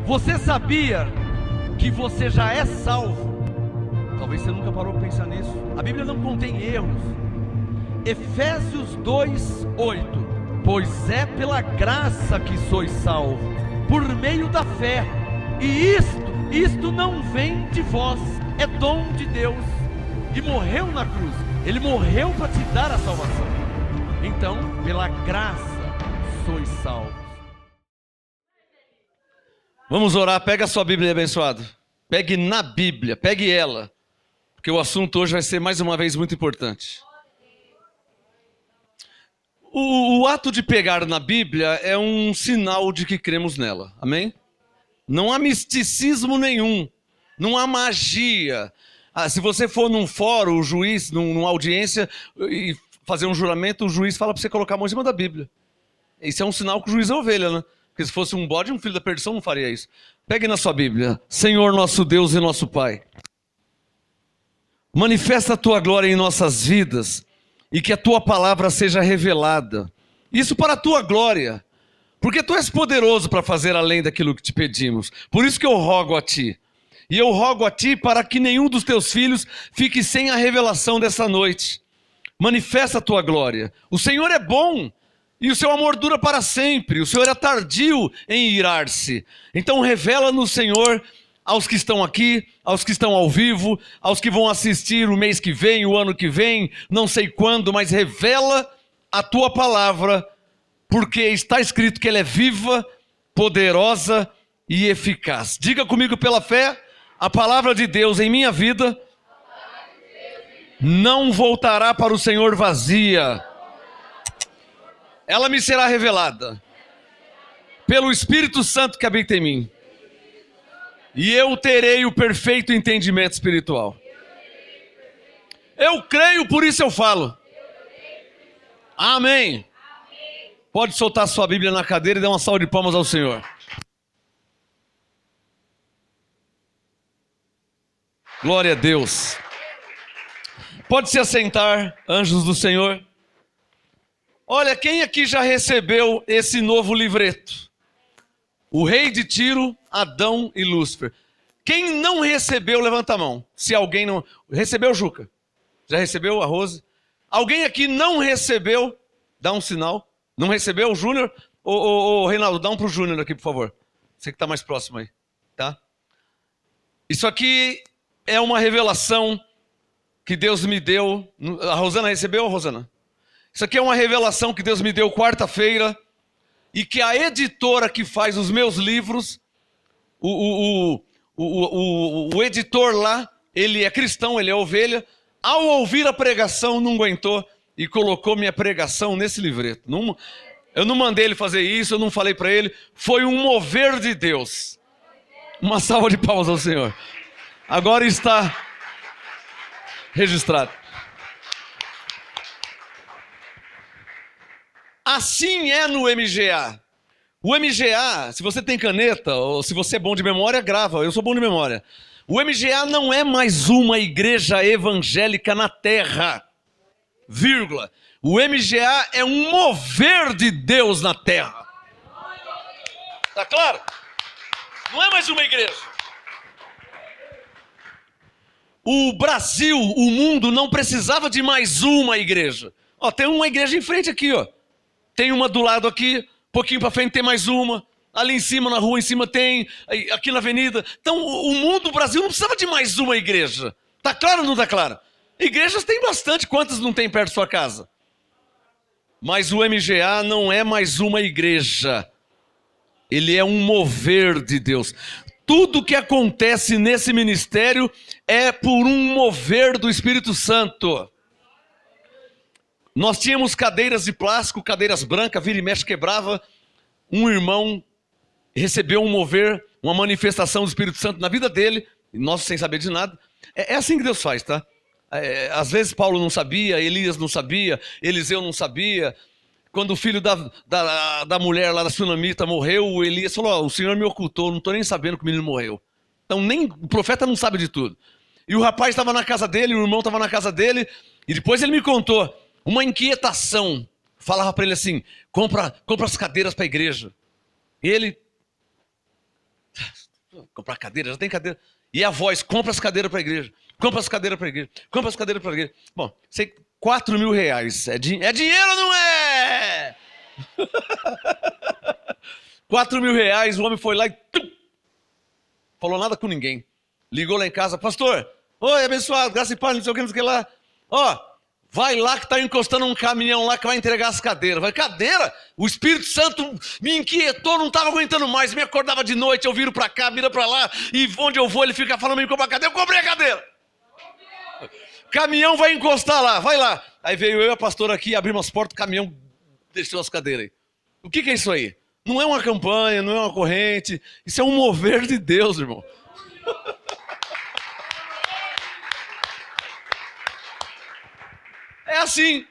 Você sabia que você já é salvo? Talvez você nunca parou para pensar nisso. A Bíblia não contém erros. Efésios 2:8. Pois é pela graça que sois salvos, por meio da fé. E isto não vem de vós, é dom de Deus. E morreu na cruz. Ele morreu para te dar a salvação. Então, pela graça sois salvos. Vamos orar. Pega a sua Bíblia, abençoado. Pegue na Bíblia, pegue ela, porque o assunto hoje vai ser mais uma vez muito importante. O ato de pegar na Bíblia é um sinal de que cremos nela, amém? Não há misticismo nenhum, não há magia. Se você for num fórum, o juiz, numa audiência, e fazer um juramento, o juiz fala para você colocar a mão em cima da Bíblia. Isso é um sinal que o juiz é ovelha, né? Porque se fosse um bode, um filho da perdição não faria isso. Pegue na sua Bíblia. Senhor nosso Deus e nosso Pai, manifesta a Tua glória em nossas vidas e que a Tua palavra seja revelada. Isso para a Tua glória, porque Tu és poderoso para fazer além daquilo que te pedimos. Por isso que eu rogo a Ti. E eu rogo a Ti para que nenhum dos Teus filhos fique sem a revelação dessa noite. Manifesta a Tua glória. O Senhor é bom e o Seu amor dura para sempre. O Senhor é tardio em irar-se. Então revela no Senhor aos que estão aqui, aos que estão ao vivo, aos que vão assistir o mês que vem, o ano que vem, não sei quando, mas revela a Tua palavra, porque está escrito que ela é viva, poderosa e eficaz. Diga comigo pela fé, a palavra de Deus em minha vida não voltará para o Senhor vazia. Ela me será revelada pelo Espírito Santo que habita em mim. E eu terei o perfeito entendimento espiritual. Eu creio, por isso eu falo. Amém. Pode soltar sua Bíblia na cadeira e dar uma salva de palmas ao Senhor. Glória a Deus. Pode se assentar, anjos do Senhor. Olha, quem aqui já recebeu esse novo livreto? O rei de Tiro, Adão e Lúcifer. Quem não recebeu, levanta a mão. Se alguém não... Recebeu, Juca? Já recebeu, a Rose? Alguém aqui não recebeu? Dá um sinal. Não recebeu, o Júnior? Ô, Reinaldo, dá um pro Júnior aqui, por favor. Você que está mais próximo aí, tá? Isso aqui é uma revelação que Deus me deu. A Rosana recebeu, Rosana? Isso aqui é uma revelação que Deus me deu quarta-feira e que a editora que faz os meus livros, o editor lá, ele é cristão, ele é ovelha. Ao ouvir a pregação, não aguentou e colocou minha pregação nesse livreto. Eu não mandei ele fazer isso, eu não falei para ele. Foi um mover de Deus. Uma salva de palmas ao Senhor. Agora está registrado. Assim é no MGA. O MGA, se você tem caneta, ou se você é bom de memória, grava. Eu sou bom de memória. O MGA não é mais uma igreja evangélica na terra. Vírgula. O MGA é um mover de Deus na terra. Tá claro? Não é mais uma igreja. O Brasil, o mundo, não precisava de mais uma igreja. Ó, tem uma igreja em frente aqui, ó. Tem uma do lado aqui, um pouquinho para frente tem mais uma. Ali em cima, na rua em cima tem, aqui na avenida. Então o mundo, o Brasil não precisava de mais uma igreja. Tá claro ou não tá claro? Igrejas tem bastante, quantas não tem perto da sua casa? Mas o MGA não é mais uma igreja. Ele é um mover de Deus. Tudo que acontece nesse ministério é por um mover do Espírito Santo. Nós tínhamos cadeiras de plástico, cadeiras brancas, vira e mexe quebrava. Um irmão recebeu um mover, uma manifestação do Espírito Santo na vida dele, nós sem saber de nada. É assim que Deus faz, tá? Às vezes Paulo não sabia, Elias não sabia, Eliseu não sabia. Quando o filho da mulher lá da sunamita morreu, o Elias falou, o Senhor me ocultou, não estou nem sabendo que o menino morreu. Então nem o profeta não sabe de tudo. E o rapaz estava na casa dele, o irmão estava na casa dele, e depois ele me contou uma inquietação. Falava para ele assim, compra as cadeiras para a igreja. E ele Comprar cadeira, já tem cadeira. E a voz, compra as cadeiras para a igreja. Compra as cadeiras para a igreja. Compra as cadeiras para a igreja. Bom, sei, 4 mil reais. É dinheiro ou não é? 4 mil reais, o homem foi lá e... falou nada com ninguém. Ligou lá em casa, pastor, oi, abençoado, graça e paz, não sei o que lá. Ó, vai lá que tá encostando um caminhão lá que vai entregar as cadeiras. Vai, cadeira? O Espírito Santo me inquietou, não estava aguentando mais. Me acordava de noite, eu viro para cá, vira para lá. E onde eu vou, ele fica falando, me compra a cadeira. Eu comprei a cadeira. Caminhão vai encostar lá, vai lá. Aí veio eu e a pastora aqui, abrimos as portas, o caminhão desceu as cadeiras aí. O que é isso aí? Não é uma campanha, não é uma corrente. Isso é um mover de Deus, irmão. É assim.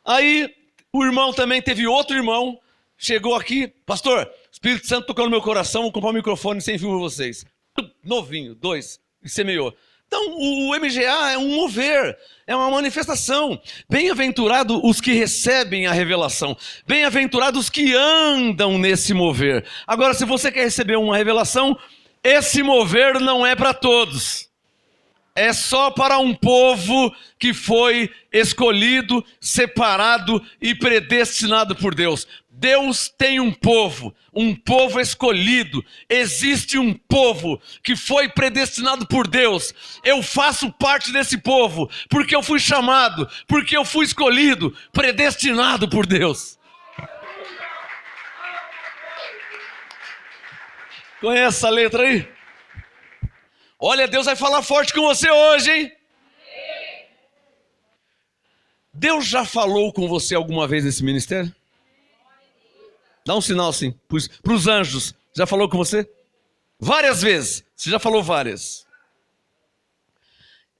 Aí o irmão também teve outro irmão, chegou aqui, pastor, o Espírito Santo tocou no meu coração, vou comprar um microfone sem fio para vocês. Novinho, 2, e semeou. Então o MGA é um mover, é uma manifestação. Bem-aventurado os que recebem a revelação, bem-aventurados os que andam nesse mover. Agora, se você quer receber uma revelação, esse mover não é para todos. É só para um povo que foi escolhido, separado e predestinado por Deus. Deus tem um povo escolhido. Existe um povo que foi predestinado por Deus. Eu faço parte desse povo, porque eu fui chamado, porque eu fui escolhido, predestinado por Deus. Conhece essa letra aí? Olha, Deus vai falar forte com você hoje, hein? Deus já falou com você alguma vez nesse ministério? Dá um sinal assim, para os anjos. Já falou com você? Várias vezes. Você já falou várias.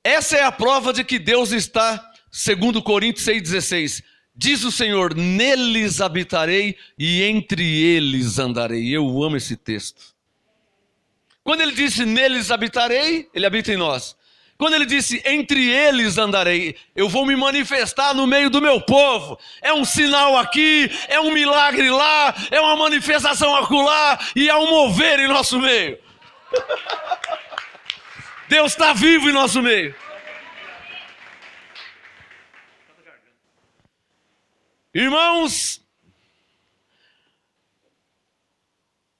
Essa é a prova de que Deus está, segundo Coríntios 6,16. Diz o Senhor, neles habitarei e entre eles andarei. Eu amo esse texto. Quando ele disse neles habitarei, ele habita em nós. Quando ele disse entre eles andarei, eu vou me manifestar no meio do meu povo. É um sinal aqui, é um milagre lá, é uma manifestação acolá e é um mover em nosso meio. Deus está vivo em nosso meio. Irmãos,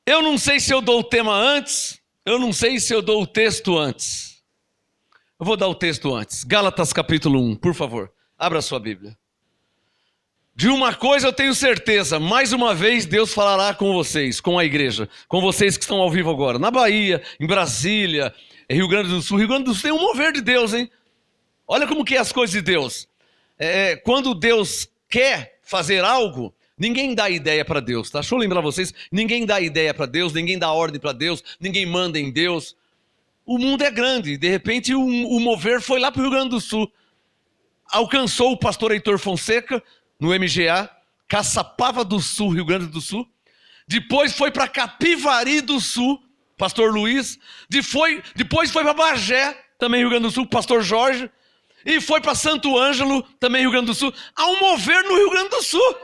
eu não sei se eu dou o tema antes, eu não sei se eu dou o texto antes. Eu vou dar o texto antes. Gálatas capítulo 1, por favor. Abra a sua Bíblia. De uma coisa eu tenho certeza, mais uma vez Deus falará com vocês, com a igreja, com vocês que estão ao vivo agora. Na Bahia, em Brasília, Rio Grande do Sul. Rio Grande do Sul tem um mover de Deus, hein? Olha como que é as coisas de Deus. Quando Deus quer fazer algo, ninguém dá ideia para Deus, tá? Deixa eu lembrar vocês, ninguém dá ideia para Deus, ninguém dá ordem para Deus, ninguém manda em Deus. O mundo é grande, de repente o mover foi lá para o Rio Grande do Sul. Alcançou o pastor Heitor Fonseca, no MGA, Caçapava do Sul, Rio Grande do Sul. Depois foi para Capivari do Sul, pastor Luiz. Depois foi para Bagé, também Rio Grande do Sul, pastor Jorge. E foi para Santo Ângelo, também Rio Grande do Sul. Há um mover no Rio Grande do Sul.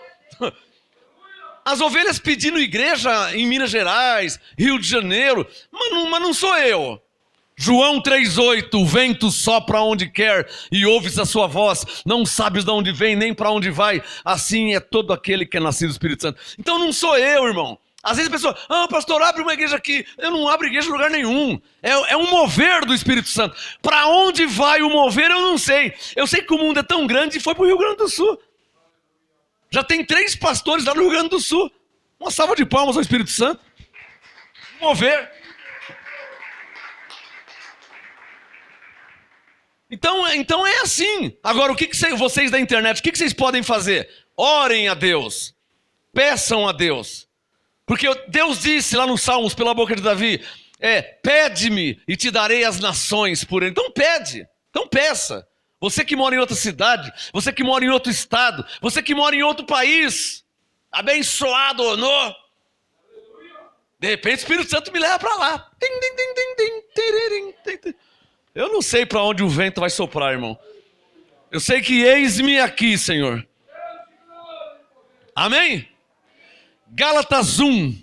As ovelhas pedindo igreja em Minas Gerais, Rio de Janeiro, mas não sou eu. João 3,8, o vento sopra onde quer e ouves a sua voz, não sabes de onde vem nem para onde vai, assim é todo aquele que é nascido do Espírito Santo. Então não sou eu, irmão. Às vezes a pessoa, pastor, abre uma igreja aqui. Eu não abro igreja em lugar nenhum. É um mover do Espírito Santo. Para onde vai o mover eu não sei. Eu sei que o mundo é tão grande e foi para o Rio Grande do Sul. Já tem 3 pastores lá no Rio Grande do Sul. Uma salva de palmas ao Espírito Santo. Mover. Então é assim. Agora, o que vocês da internet, o que vocês podem fazer? Orem a Deus. Peçam a Deus. Porque Deus disse lá nos Salmos, pela boca de Davi, pede-me e te darei as nações por ele. Então pede, então peça. Você que mora em outra cidade, você que mora em outro estado, você que mora em outro país, abençoado ou não, de repente o Espírito Santo me leva para lá. Eu não sei para onde o vento vai soprar, irmão. Eu sei que eis-me aqui, Senhor. Amém? Gálatas 1,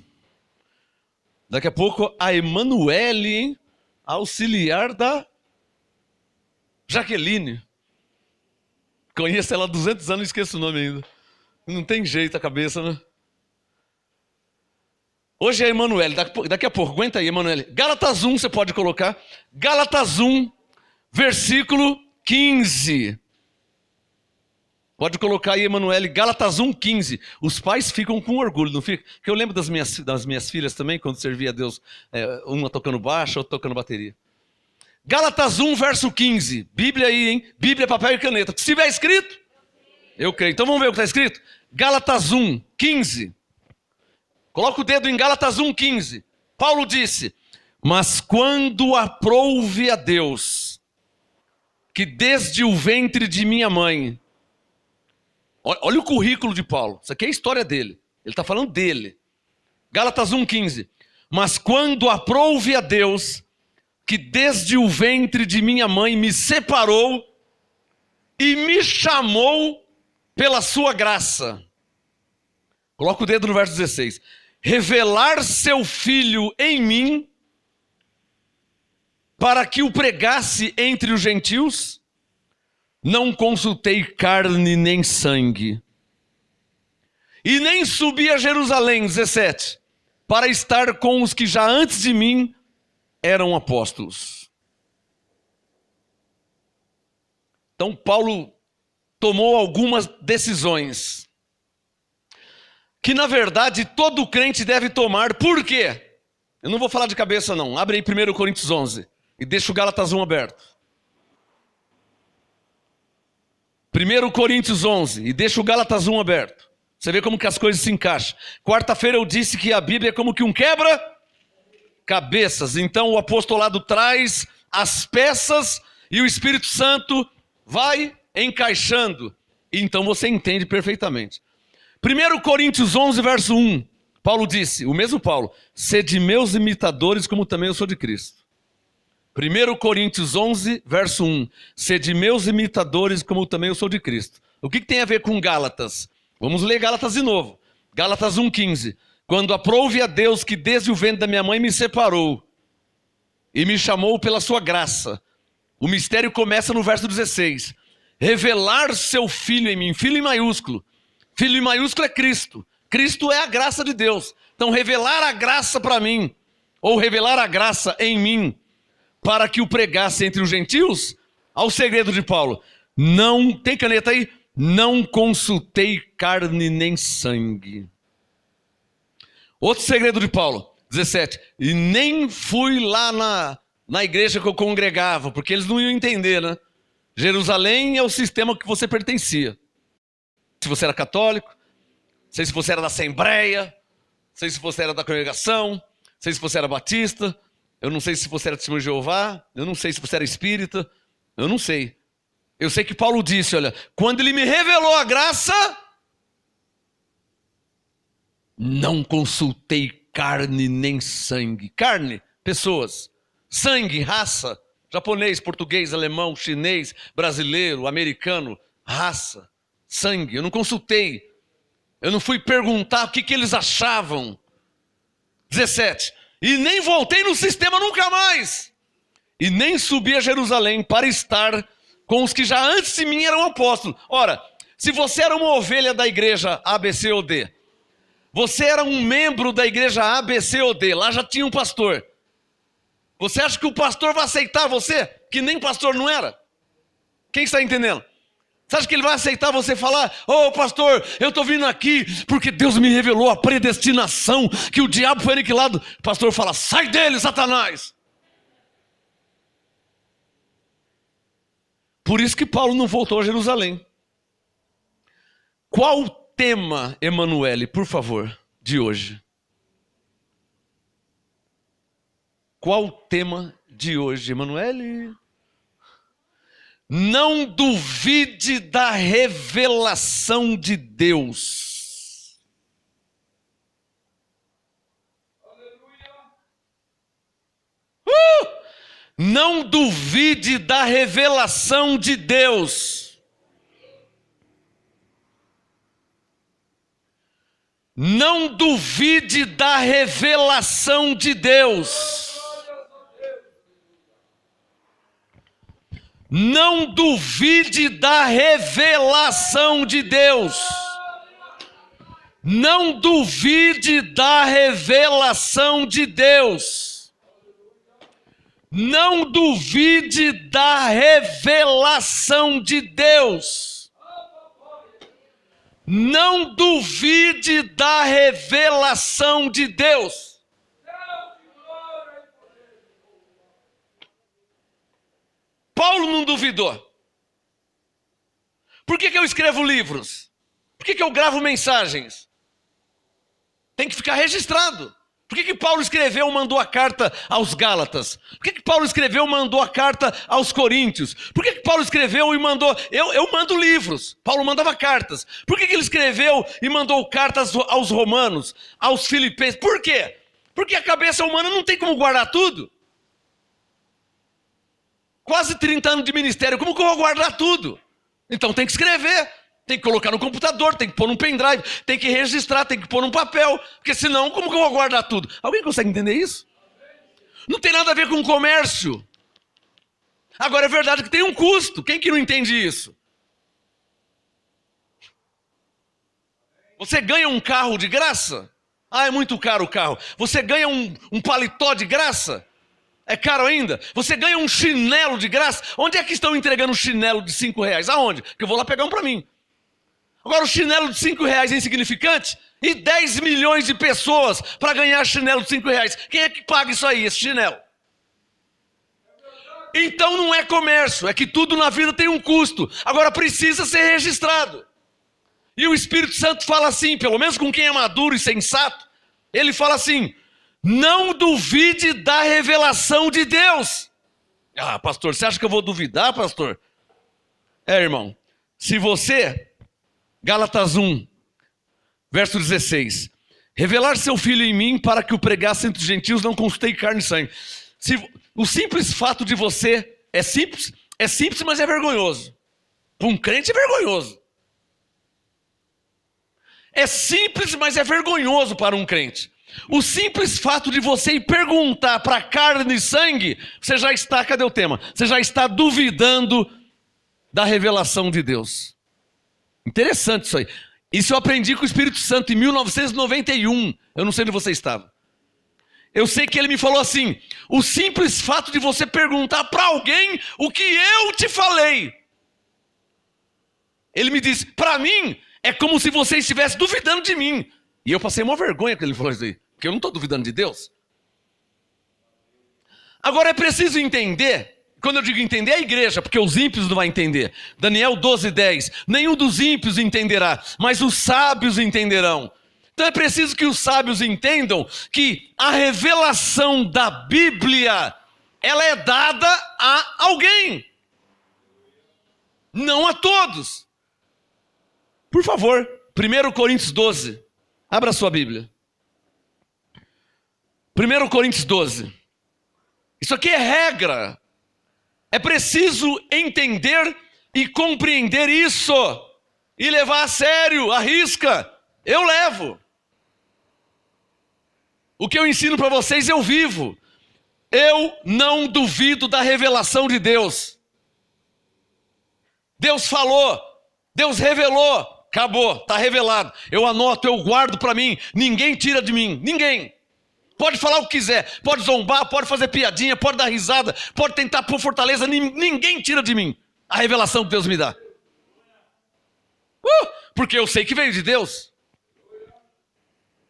Daqui a pouco a Emanuele, hein? Auxiliar da Jaqueline. Conheço ela há 200 anos e esqueço o nome ainda. Não tem jeito a cabeça, né? Hoje é Emanuele, daqui a pouco, aguenta aí, Emanuele. Gálatas 1, você pode colocar. Gálatas 1, versículo 15. Pode colocar aí, Emanuele, Gálatas 1, 15. Os pais ficam com orgulho, não fica? Porque eu lembro das minhas filhas também, quando servia a Deus, uma tocando baixo, outra tocando bateria. Gálatas 1, verso 15. Bíblia aí, hein? Bíblia, papel e caneta. Se tiver escrito, eu creio. Então vamos ver o que está escrito? Gálatas 1, 15. Coloca o dedo em Gálatas 1, 15. Paulo disse: mas quando aprouve a Deus, que desde o ventre de minha mãe... Olha o currículo de Paulo. Isso aqui é a história dele. Ele está falando dele. Gálatas 1, 15. Mas quando aprouve a Deus, que desde o ventre de minha mãe me separou e me chamou pela sua graça. Coloca o dedo no verso 16. Revelar seu filho em mim, para que o pregasse entre os gentios, não consultei carne nem sangue. E nem subi a Jerusalém, 17, para estar com os que já antes de mim eram apóstolos. Então Paulo tomou algumas decisões que na verdade todo crente deve tomar. Por quê? Eu não vou falar de cabeça não. Abre aí 1 Coríntios 11 e deixa o Gálatas 1 aberto. 1 Coríntios 11 e deixa o Gálatas 1 aberto. Você vê como que as coisas se encaixam. Quarta-feira eu disse que a Bíblia é como que um quebra-cabeças. Então o apostolado traz as peças e o Espírito Santo vai encaixando. Então você entende perfeitamente. 1 Coríntios 11, verso 1. Paulo disse, o mesmo Paulo: sede meus imitadores como também eu sou de Cristo. 1 Coríntios 11, verso 1. Sede meus imitadores como também eu sou de Cristo. O que tem a ver com Gálatas? Vamos ler Gálatas de novo. Gálatas 1, 15. Quando aprouve a Deus que desde o ventre da minha mãe me separou e me chamou pela sua graça. O mistério começa no verso 16. Revelar seu filho em mim. Filho em maiúsculo. Filho em maiúsculo é Cristo. Cristo é a graça de Deus. Então revelar a graça para mim, ou revelar a graça em mim, para que o pregasse entre os gentios. Ao segredo de Paulo. Não, tem caneta aí? Não consultei carne nem sangue. Outro segredo de Paulo, 17. E nem fui lá na igreja que eu congregava, porque eles não iam entender, né? Jerusalém é o sistema que você pertencia. Se você era católico, não sei se você era da Assembleia, não sei se você era da congregação, não sei se você era batista, eu não sei se você era testemunho de Jeová, eu não sei se você era espírita, eu não sei. Eu sei que Paulo disse, olha, quando ele me revelou a graça, não consultei carne nem sangue. Carne, pessoas. Sangue, raça. Japonês, português, alemão, chinês, brasileiro, americano. Raça, sangue. Eu não consultei. Eu não fui perguntar o que eles achavam. 17. E nem voltei no sistema nunca mais. E nem subi a Jerusalém para estar com os que já antes de mim eram apóstolos. Ora, se você era uma ovelha da igreja A, B, C ou D, você era um membro da igreja A, B, C ou D, lá já tinha um pastor. Você acha que o pastor vai aceitar você, que nem pastor não era? Quem está entendendo? Você acha que ele vai aceitar você falar: ô pastor, eu estou vindo aqui porque Deus me revelou a predestinação, que o diabo foi aniquilado? O pastor fala: sai dele, Satanás. Por isso que Paulo não voltou a Jerusalém. Qual o tema, Emanuele, por favor, de hoje? Qual o tema de hoje, Emanuele? Não duvide da revelação de Deus. Não duvide da revelação de Deus. Não duvide da revelação de Deus. Não duvide da revelação de Deus. Não duvide da revelação de Deus. Não duvide da revelação de Deus. Não duvide da revelação de Deus. Paulo não duvidou. Por que eu escrevo livros? Por que eu gravo mensagens? Tem que ficar registrado. Por que Paulo escreveu e mandou a carta aos Gálatas? Por que Paulo escreveu e mandou a carta aos Coríntios? Por que Paulo escreveu e mandou... Eu mando livros. Paulo mandava cartas. Por que ele escreveu e mandou cartas aos romanos, aos filipenses? Por quê? Porque a cabeça humana não tem como guardar tudo. Quase 30 anos de ministério, como que eu vou guardar tudo? Então tem que escrever. Tem que colocar no computador, tem que pôr num pendrive, tem que registrar, tem que pôr num papel, porque senão como que eu vou guardar tudo? Alguém consegue entender isso? Não tem nada a ver com comércio. Agora é verdade que tem um custo, quem que não entende isso? Você ganha um carro de graça? Ah, é muito caro o carro. Você ganha um paletó de graça? É caro ainda? Você ganha um chinelo de graça? Onde é que estão entregando um chinelo de R$5? Aonde? Que eu vou lá pegar um para mim. Agora o chinelo de R$5 é insignificante? E 10 milhões de pessoas para ganhar chinelo de R$5. Quem é que paga isso aí, esse chinelo? Então não é comércio, é que tudo na vida tem um custo. Agora precisa ser registrado. E o Espírito Santo fala assim, pelo menos com quem é maduro e sensato, ele fala assim, não duvide da revelação de Deus. Ah, pastor, você acha que eu vou duvidar, pastor? Irmão, se você... Gálatas 1, verso 16. Revelar seu filho em mim para que o pregasse entre os gentios, não consultei carne e sangue. O simples fato de você é simples, mas é vergonhoso. Para um crente é vergonhoso. É simples, mas é vergonhoso para um crente. O simples fato de você ir perguntar para carne e sangue, você já está, cadê o tema? Você já está duvidando da revelação de Deus. Interessante isso aí. Isso eu aprendi com o Espírito Santo em 1991. Eu não sei onde você estava. Eu sei que ele me falou assim, o simples fato de você perguntar para alguém o que eu te falei. Ele me disse, para mim, é como se você estivesse duvidando de mim. E eu passei uma vergonha que ele falou isso aí, porque eu não estou duvidando de Deus. Agora é preciso entender... Quando eu digo entender, é a igreja, porque os ímpios não vão entender. Daniel 12:10. Nenhum dos ímpios entenderá, mas os sábios entenderão. Então é preciso que os sábios entendam que a revelação da Bíblia, ela é dada a alguém. Não a todos. Por favor, 1 Coríntios 12. Abra sua Bíblia. 1 Coríntios 12. Isso aqui é regra. É preciso entender e compreender isso. E levar a sério, a risca. Eu levo. O que eu ensino para vocês eu vivo. Eu não duvido da revelação de Deus. Deus falou. Deus revelou. Acabou, está revelado. Eu anoto, eu guardo para mim. Ninguém tira de mim. Ninguém. Pode falar o que quiser, pode zombar, pode fazer piadinha, pode dar risada, pode tentar pôr fortaleza, ninguém tira de mim a revelação que Deus me dá. Porque eu sei que veio de Deus.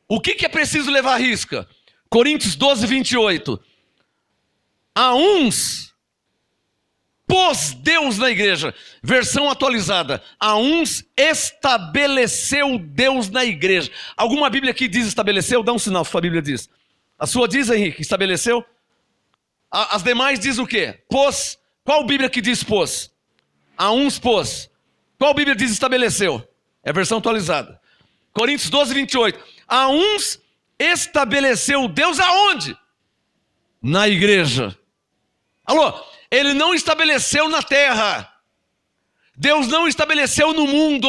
O que é preciso levar à risca? Coríntios 12:28. A uns pôs Deus na igreja. Versão atualizada. A uns estabeleceu Deus na igreja. Alguma Bíblia aqui diz estabeleceu? Dá um sinal se a sua Bíblia diz. A sua diz, Henrique, estabeleceu? As demais diz o quê? Pôs. Qual Bíblia que diz pôs? A uns pôs. Qual Bíblia diz estabeleceu? É a versão atualizada. Coríntios 12:28. A uns estabeleceu Deus aonde? Na igreja. Alô? Ele não estabeleceu na terra. Deus não estabeleceu no mundo.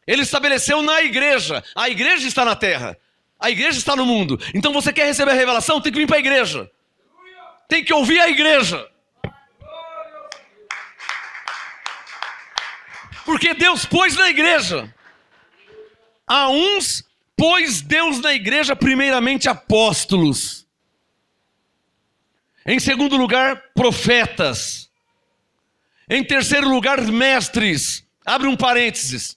Ele estabeleceu na igreja. A igreja está na terra. A igreja está no mundo. Então você quer receber a revelação? Tem que vir para a igreja. Tem que ouvir a igreja. Porque Deus pôs na igreja. A uns pôs Deus na igreja primeiramente apóstolos. Em segundo lugar, profetas. Em terceiro lugar, mestres. Abre um parênteses.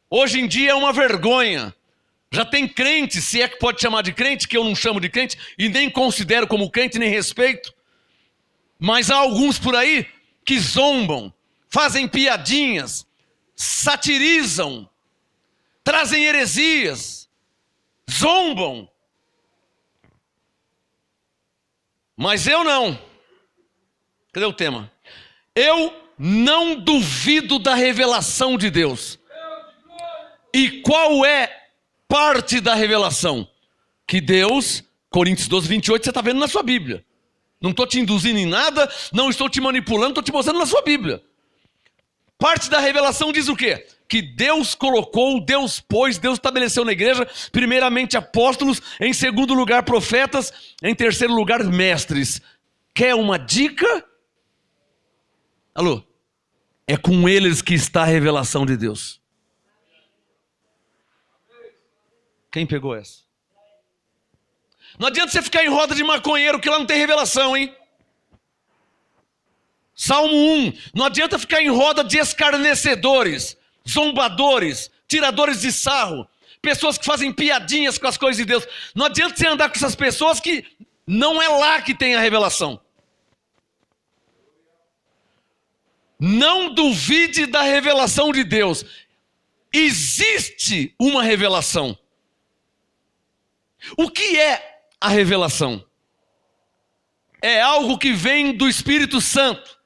Hoje em dia é uma vergonha. Já tem crente, se é que pode chamar de crente, que eu não chamo de crente, e nem considero como crente, nem respeito. Mas há alguns por aí que zombam, fazem piadinhas, satirizam, trazem heresias, zombam. Mas eu não. Cadê o tema? Eu não duvido da revelação de Deus. E qual é parte da revelação? Que Deus, Coríntios 12, 28, você está vendo na sua Bíblia. Não estou te induzindo em nada, não estou te manipulando, estou te mostrando na sua Bíblia. Parte da revelação diz o quê? Que Deus colocou, Deus pôs, Deus estabeleceu na igreja, primeiramente apóstolos, em segundo lugar profetas, em terceiro lugar mestres. Quer uma dica? Alô? É com eles que está a revelação de Deus. Quem pegou essa? Não adianta você ficar em roda de maconheiro, que lá não tem revelação, hein? Salmo 1. Não adianta ficar em roda de escarnecedores, zombadores, tiradores de sarro, pessoas que fazem piadinhas com as coisas de Deus. Não adianta você andar com essas pessoas que não é lá que tem a revelação. Não duvide da revelação de Deus. Existe uma revelação. O que é a revelação? É algo que vem do Espírito Santo.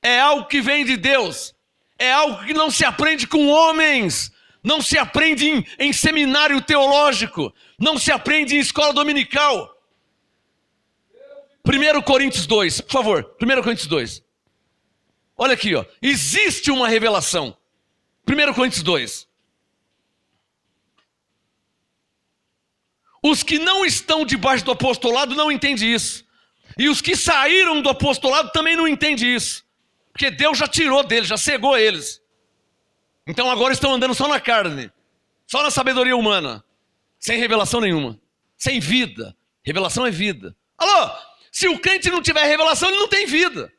É algo que vem de Deus. É algo que não se aprende com homens. Não se aprende em seminário teológico. Não se aprende em escola dominical. 1 Coríntios 2, por favor. 1 Coríntios 2. Olha aqui, ó. Existe uma revelação. 1 Coríntios 2. Os que não estão debaixo do apostolado não entendem isso. E os que saíram do apostolado também não entendem isso. Porque Deus já tirou deles, já cegou eles. Então agora estão andando só na carne. Só na sabedoria humana. Sem revelação nenhuma. Sem vida. Revelação é vida. Alô? Se o crente não tiver revelação, ele não tem vida.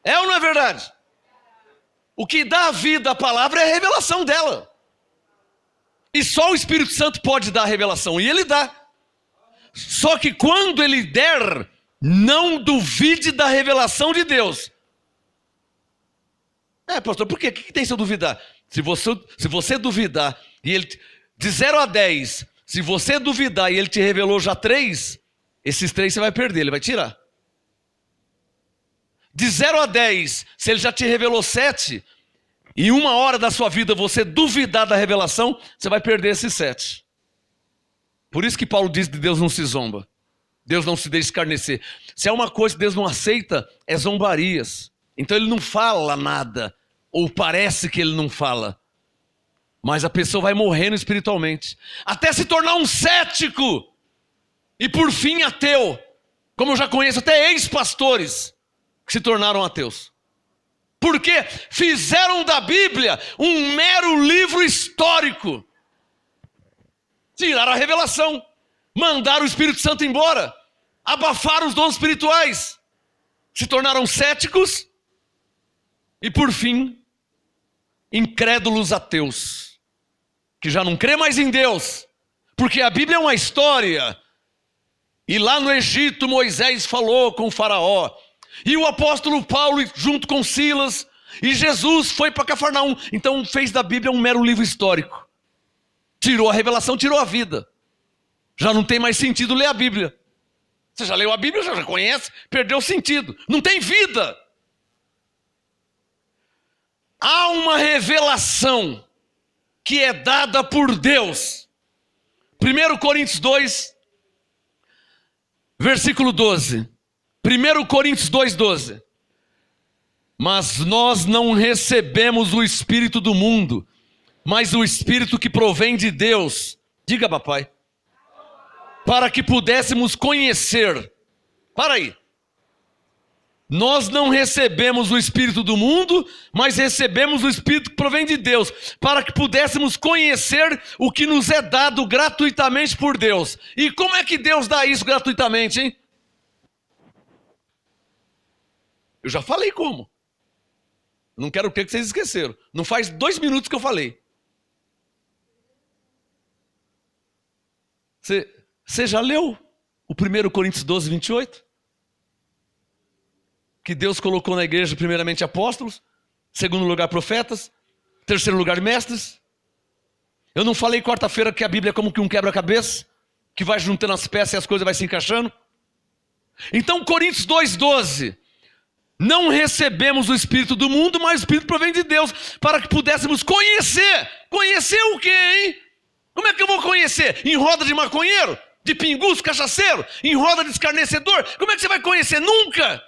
É ou não é verdade? O que dá vida à palavra é a revelação dela. E só o Espírito Santo pode dar a revelação. E ele dá. Só que quando ele der, não duvide da revelação de Deus. Pastor, por quê? O que tem se eu duvidar? Se você duvidar, e ele, de 0 a 10, se você duvidar e ele te revelou já 3, esses 3 você vai perder, ele vai tirar. De 0 a 10, se ele já te revelou 7, e 1 hora da sua vida você duvidar da revelação, você vai perder esses 7. Por isso que Paulo diz que Deus não se zomba. Deus não se deixa escarnecer. Se é uma coisa que Deus não aceita, é zombarias. Então ele não fala nada, ou parece que ele não fala. Mas a pessoa vai morrendo espiritualmente, até se tornar um cético, e por fim ateu. Como eu já conheço até ex-pastores que se tornaram ateus. Porque fizeram da Bíblia um mero livro histórico. Tiraram a revelação, mandaram o Espírito Santo embora, abafaram os dons espirituais, se tornaram céticos e, por fim, incrédulos ateus, que já não crê mais em Deus, porque a Bíblia é uma história. E lá no Egito Moisés falou com o faraó, e o apóstolo Paulo junto com Silas, e Jesus foi para Cafarnaum. Então fez da Bíblia um mero livro histórico. Tirou a revelação, tirou a vida. Já não tem mais sentido ler a Bíblia. Você já leu a Bíblia, já conhece, perdeu o sentido. Não tem vida. Há uma revelação que é dada por Deus. 1 Coríntios 2, versículo 12. 1 Coríntios 2, 12. Mas nós não recebemos o Espírito do mundo, mas o Espírito que provém de Deus. Diga, papai. Para que pudéssemos conhecer. Para aí. Nós não recebemos o Espírito do mundo, mas recebemos o Espírito que provém de Deus, para que pudéssemos conhecer o que nos é dado gratuitamente por Deus. E como é que Deus dá isso gratuitamente, hein? Eu já falei como. Não quero que vocês esqueceram. Não faz 2 minutos que eu falei. Você já leu o 1 Coríntios 12, 28? Que Deus colocou na igreja primeiramente apóstolos, segundo lugar profetas, terceiro lugar mestres. Eu não falei quarta-feira que a Bíblia é como que um quebra-cabeça, que vai juntando as peças e as coisas vai se encaixando. Então Coríntios 2,12. Não recebemos o Espírito do mundo, mas o Espírito provém de Deus, para que pudéssemos conhecer. Conhecer o quê, hein? Como é que eu vou conhecer? Em roda de maconheiro? De pinguço, cachaceiro? Em roda de escarnecedor? Como é que você vai conhecer? Nunca!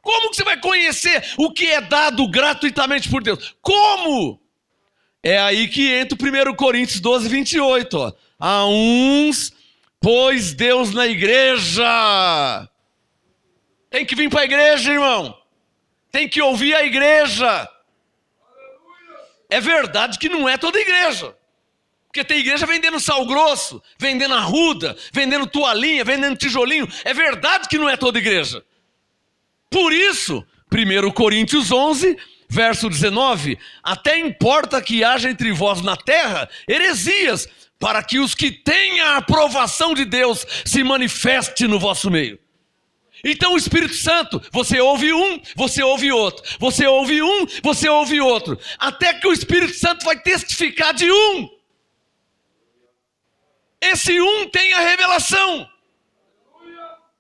Como que você vai conhecer o que é dado gratuitamente por Deus? Como? É aí que entra o 1 Coríntios 12, 28. Ó. A uns pôs Deus na igreja. Tem que vir para a igreja, irmão. Tem que ouvir a igreja. É verdade que não é toda igreja. Porque tem igreja vendendo sal grosso, vendendo arruda, vendendo toalhinha, vendendo tijolinho. É verdade que não é toda igreja. Por isso, 1 Coríntios 11, verso 19. Até importa que haja entre vós na terra heresias, para que os que têm a aprovação de Deus se manifeste no vosso meio. Então o Espírito Santo, você ouve um, você ouve outro. Você ouve um, você ouve outro. Até que o Espírito Santo vai testificar de um. Esse um tem a revelação.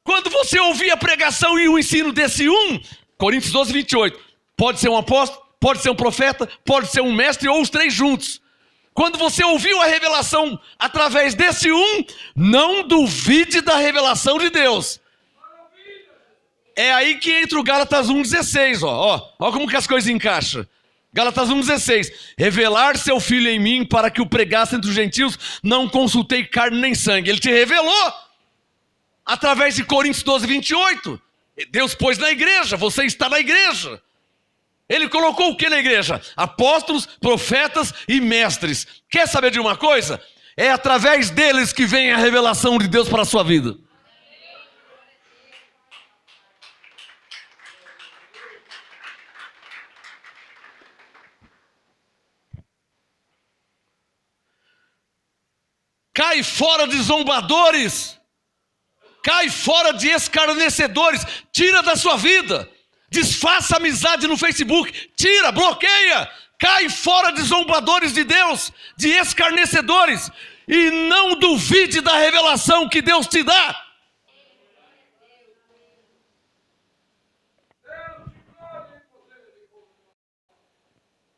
Quando você ouvir a pregação e o ensino desse um, Coríntios 12, 28. Pode ser um apóstolo, pode ser um profeta, pode ser um mestre ou os três juntos. Quando você ouviu a revelação através desse um, não duvide da revelação de Deus. É aí que entra o Gálatas 1,16, ó como que as coisas encaixam. Gálatas 1,16. Revelar seu filho em mim para que o pregasse entre os gentios, não consultei carne nem sangue. Ele te revelou através de Coríntios 12, 28. Deus pôs na igreja, você está na igreja. Ele colocou o que na igreja? Apóstolos, profetas e mestres. Quer saber de uma coisa? É através deles que vem a revelação de Deus para a sua vida. Cai fora de zombadores. Cai fora de escarnecedores. Tira da sua vida. Desfaça amizade no Facebook. Tira, bloqueia. Cai fora de zombadores de Deus, de escarnecedores. E não duvide da revelação que Deus te dá.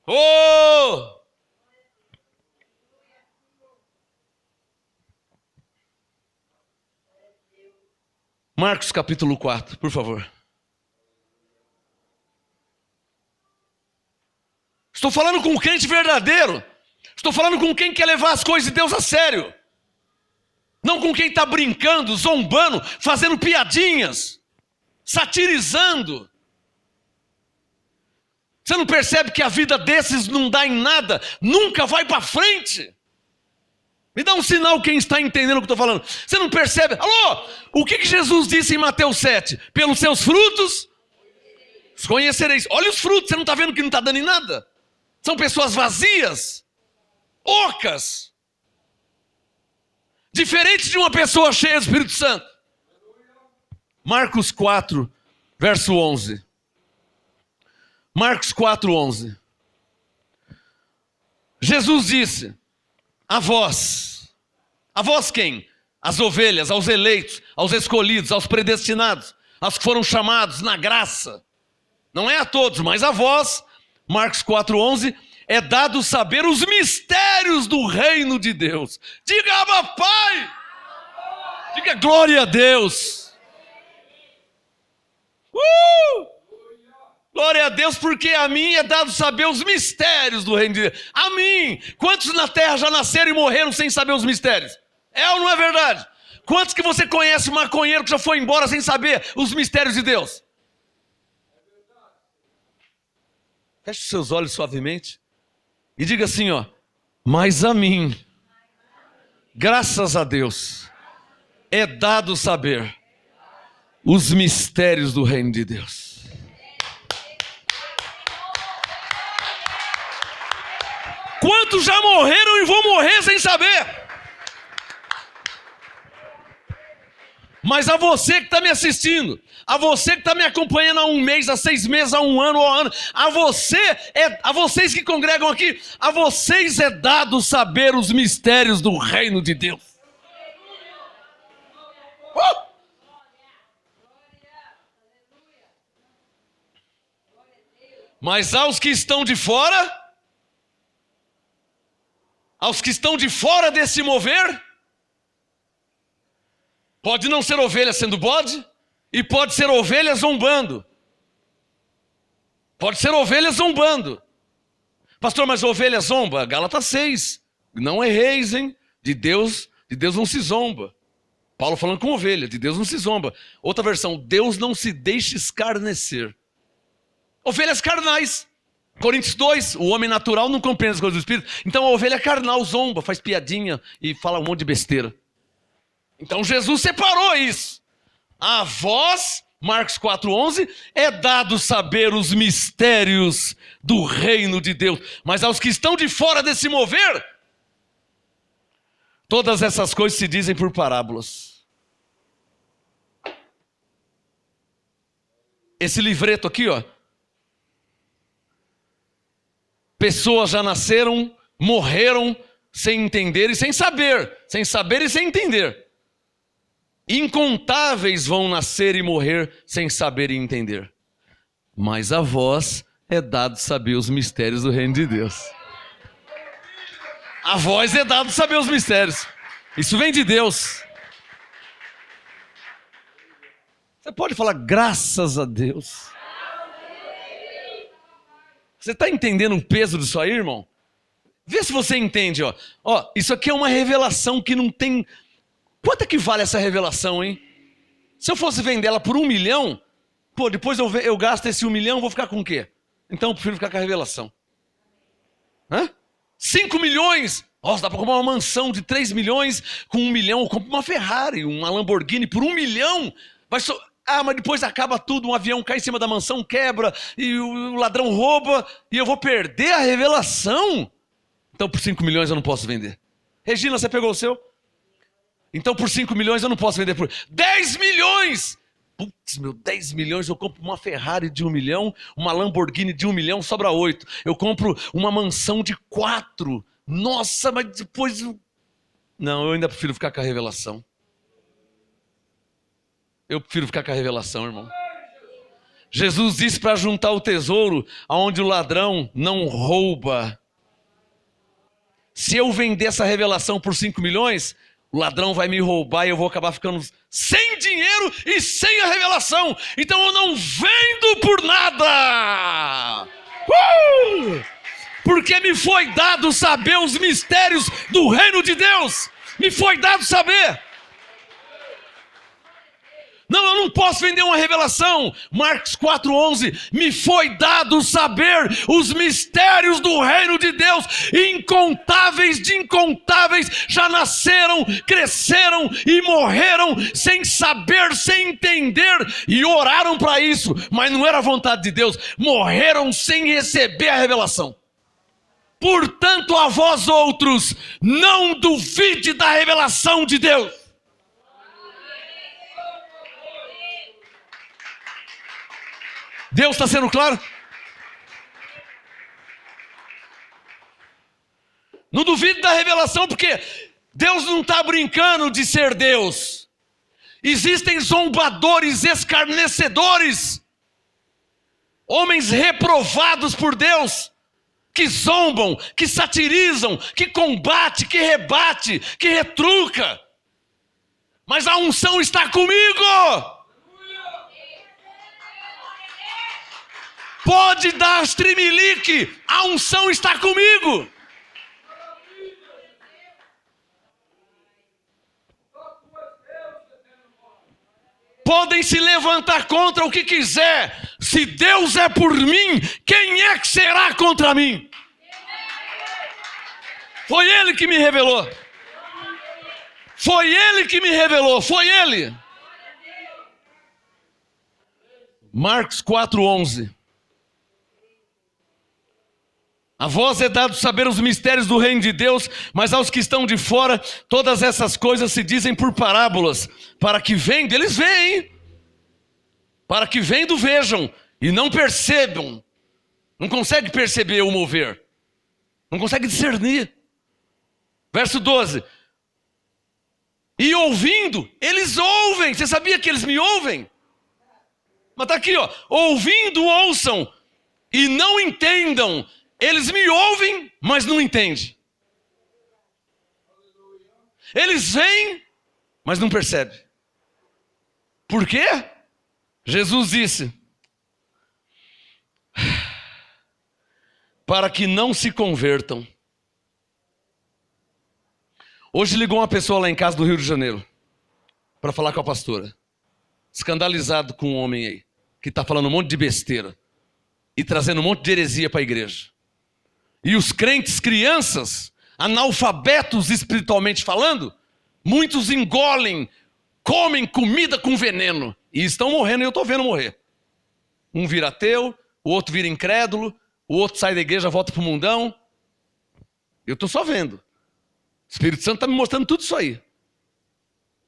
Oh! Marcos capítulo 4, por favor. Estou falando com um crente verdadeiro. Estou falando com quem quer levar as coisas de Deus a sério. Não com quem está brincando, zombando, fazendo piadinhas, satirizando. Você não percebe que a vida desses não dá em nada? Nunca vai para frente. Me dá um sinal quem está entendendo o que eu estou falando. Você não percebe? Alô? O que Jesus disse em Mateus 7? Pelos seus frutos os conhecereis. Olha os frutos, você não está vendo que não está dando em nada? São pessoas vazias, ocas, diferentes de uma pessoa cheia do Espírito Santo. Marcos 4, verso 11. Marcos 4, 11. Jesus disse: a vós quem? As ovelhas, aos eleitos, aos escolhidos, aos predestinados, aos que foram chamados na graça. Não é a todos, mas a vós, Marcos 4,11, é dado saber os mistérios do reino de Deus. Diga, Abba, Pai! Diga, glória a Deus! Glória a Deus, porque a mim é dado saber os mistérios do reino de Deus. A mim. Quantos na terra já nasceram e morreram sem saber os mistérios? É ou não é verdade? Quantos que você conhece maconheiro que já foi embora sem saber os mistérios de Deus? Feche os seus olhos suavemente e diga assim, ó: mas a mim, graças a Deus, é dado saber os mistérios do reino de Deus. Quantos já morreram e vão morrer sem saber? Mas a você que está me assistindo, a você que está me acompanhando há 1 mês, há 6 meses, há 1 ano, há 1 ano, a vocês que congregam aqui, a vocês é dado saber os mistérios do reino de Deus. Mas aos que estão de fora desse mover, pode não ser ovelha sendo bode, e pode ser ovelha zombando. Pode ser ovelha zombando. Pastor, mas ovelha zomba? Gálatas 6. Não erreis, hein? De Deus não se zomba. Paulo falando com ovelha, de Deus não se zomba. Outra versão, Deus não se deixa escarnecer. Ovelhas carnais. Coríntios 2, o homem natural não compreende as coisas do Espírito. Então a ovelha carnal zomba, faz piadinha e fala um monte de besteira. Então Jesus separou isso. A vós, Marcos 4,11, é dado saber os mistérios do reino de Deus. Mas aos que estão de fora desse mover, todas essas coisas se dizem por parábolas. Esse livreto aqui, ó. Pessoas já nasceram, morreram sem entender e sem saber e sem entender. Incontáveis vão nascer e morrer sem saber e entender. Mas a vós é dado saber os mistérios do reino de Deus. A vós é dado saber os mistérios. Isso vem de Deus. Você pode falar graças a Deus. Você está entendendo o peso disso aí, irmão? Vê se você entende, ó. Ó, isso aqui é uma revelação que não tem... Quanto é que vale essa revelação, hein? Se eu fosse vender ela por 1 milhão, pô, depois eu gasto esse 1 milhão, vou ficar com o quê? Então eu prefiro ficar com a revelação. 5 milhões? Nossa, dá para comprar uma mansão de 3 milhões com 1 milhão. Eu compro uma Ferrari, uma Lamborghini por 1 milhão. Mas depois acaba tudo, um avião cai em cima da mansão, quebra, e o ladrão rouba, e eu vou perder a revelação? Então por 5 milhões eu não posso vender. Regina, você pegou o seu? Então por 5 milhões eu não posso vender por 10 milhões. Putz, 10 milhões eu compro uma Ferrari de 1 milhão, uma Lamborghini de 1 milhão, sobra 8. Eu compro uma mansão de 4. Nossa, mas depois... Não, eu ainda prefiro ficar com a revelação. Eu prefiro ficar com a revelação, irmão. Jesus disse para juntar o tesouro aonde o ladrão não rouba. Se eu vender essa revelação por 5 milhões... O ladrão vai me roubar e eu vou acabar ficando sem dinheiro e sem a revelação. Então eu não vendo por nada. Porque me foi dado saber os mistérios do reino de Deus. Me foi dado saber. Não, eu não posso vender uma revelação. Marcos 4,11. Me foi dado saber os mistérios do reino de Deus. Incontáveis de incontáveis já nasceram, cresceram e morreram sem saber, sem entender. E oraram para isso, mas não era a vontade de Deus. Morreram sem receber a revelação. Portanto, a vós outros, não duvide da revelação de Deus. Deus está sendo claro? Não duvide da revelação, porque Deus não está brincando de ser Deus. Existem zombadores, escarnecedores, homens reprovados por Deus, que zombam, que satirizam, que combate, que rebate, que retruca. Mas a unção está comigo. Pode dar as trimelique, a unção está comigo. Podem se levantar contra o que quiser. Se Deus é por mim, quem é que será contra mim? Foi Ele que me revelou. Foi Ele que me revelou. Foi Ele. Marcos 4:11. A vós é dado saber os mistérios do reino de Deus, mas aos que estão de fora, todas essas coisas se dizem por parábolas, para que vendo, eles veem, para que vendo vejam, e não percebam, não consegue perceber o mover, não consegue discernir. Verso 12, e ouvindo, eles ouvem, você sabia que eles me ouvem? Mas está aqui, ó, ouvindo, ouçam, e não entendam. Eles me ouvem, mas não entendem. Eles veem, mas não percebem. Por quê? Jesus disse: para que não se convertam. Hoje ligou uma pessoa lá em casa do Rio de Janeiro para falar com a pastora. Escandalizado com um homem aí, que está falando um monte de besteira e trazendo um monte de heresia para a igreja. E os crentes crianças, analfabetos espiritualmente falando, muitos engolem, comem comida com veneno e estão morrendo, e eu estou vendo morrer. Um vira ateu, o outro vira incrédulo, o outro sai da igreja, volta para o mundão. Eu estou só vendo. O Espírito Santo está me mostrando tudo isso aí.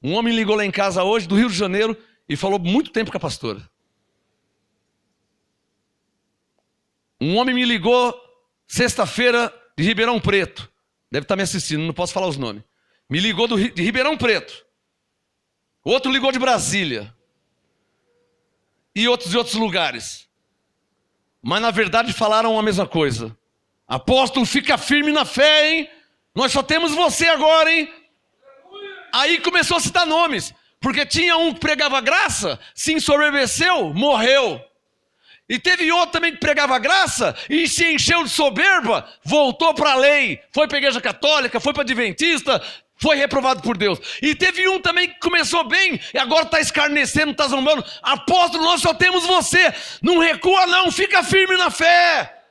Um homem ligou lá em casa hoje, do Rio de Janeiro, e falou muito tempo com a pastora. Um homem me ligou sexta-feira de Ribeirão Preto. Deve estar me assistindo, não posso falar os nomes. Me ligou de Ribeirão Preto. O outro ligou de Brasília. E outros de outros lugares. Mas na verdade falaram a mesma coisa. Apóstolo, fica firme na fé, hein? Nós só temos você agora, hein? Aí começou a citar nomes. Porque tinha um que pregava graça, se ensoberbeceu, morreu. E teve outro também que pregava graça e se encheu de soberba, voltou para a lei, foi para a igreja católica, foi para a adventista, foi reprovado por Deus. E teve um também que começou bem e agora está escarnecendo, está zombando. Apóstolo, nós só temos você, não recua não, fica firme na fé.